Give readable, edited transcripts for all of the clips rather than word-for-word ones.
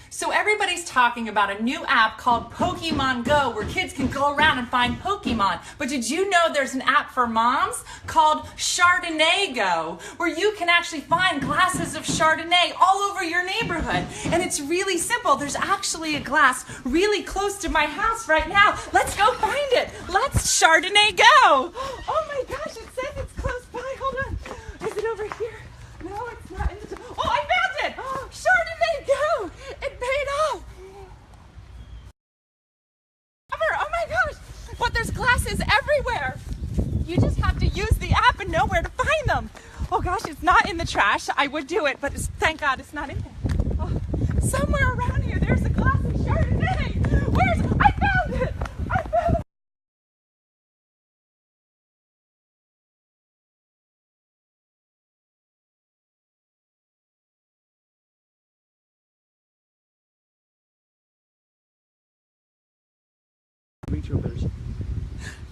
So everybody's talking about a new app called Pokemon Go where kids can go around and find Pokemon. But did you know there's an app for moms called Chardonnay Go where you can actually find glasses of Chardonnay all over your neighborhood? And it's really simple. There's actually a glass really close to my house right now. Let's go find it. Let's Chardonnay Go. Oh my gosh, it says it's close by. Hold on. Is it over here? No, it's not in the... Oh, I found it! Oh, Chardonnay Go! It paid off! Oh my gosh! But there's glasses everywhere! You just have to use the app and know where to find them. Oh gosh, it's not in the trash. I would do it, but thank God it's not in there. Oh, somewhere around here, there's a glass of Chardonnay! I found it! I found it!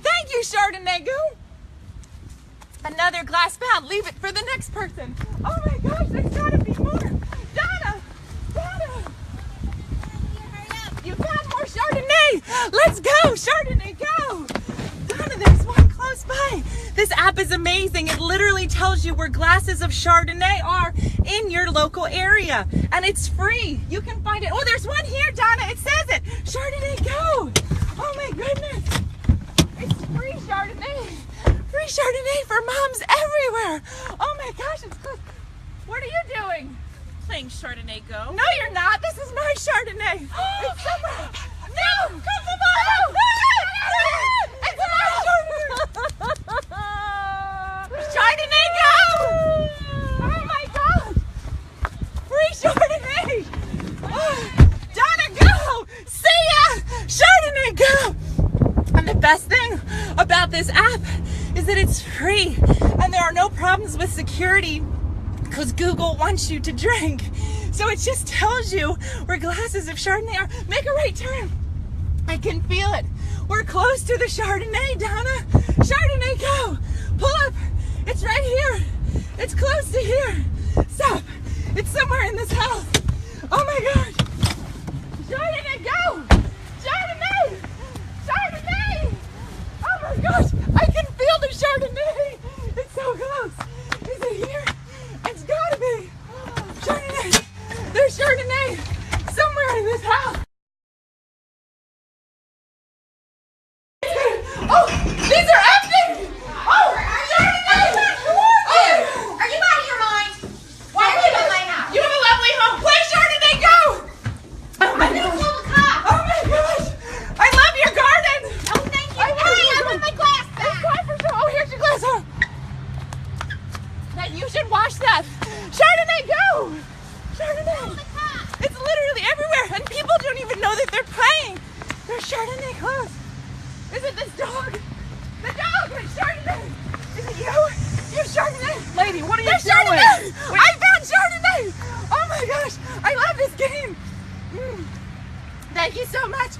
Thank you, Chardonnay Go. Another glass found. Leave it for the next person. Oh my gosh, there's gotta be more. Dena! You found more Chardonnay. Let's go, Chardonnay Go. Dena, there's one close by. This app is amazing. It literally tells you where glasses of Chardonnay are in your local area. And it's free. You can find it. Oh, there's one here, Dena. It says it. Chardonnay Go. Oh my goodness. It's free Chardonnay. Free Chardonnay for moms everywhere. Oh my gosh, it's close. What are you doing? Playing Chardonnay Go. No, you're not. This is my Chardonnay. It's somewhere. No! Come on! It's my Chardonnay. Chardonnay Go! Oh my gosh. Free Chardonnay. Oh, Dena, go! See ya! Chardonnay Go! And the best thing about this app is that it's free and there are no problems with security because Google wants you to drink. So it just tells you where glasses of Chardonnay are. Make a right turn. I can feel it. We're close to the Chardonnay, Dena. Chardonnay Go. Pull up. It's right here. It's close to here. Stop. It's somewhere in this house. Oh my gosh. Chardonnay Go. Chardonnay. Chardonnay. Oh my gosh. I can feel the Chardonnay. It's so close. Is it here? It's gotta be. Chardonnay. There's Chardonnay somewhere in this house. Oh, these are empty. Oh, Chardonnay. Oh, Are you out of your mind? Why are you in my house? you have a lovely home. Play Chardonnay Go. Oh my I'm gonna gosh. call the cops. Oh my gosh. I love your garden. Oh, thank you. I I want my glass It's back. time for sure. Oh, here's your glass. Oh. Now you should wash that. Chardonnay Go. Chardonnay. Call the cops. It's literally everywhere, and people don't even know that they're playing. There's Chardonnay close. Is it this dog? The dog with Chardonnay. Is it you? You have Chardonnay? Lady, what are you There's doing? Chardonnay. I found Chardonnay. Oh my gosh. I love this game. Thank you so much.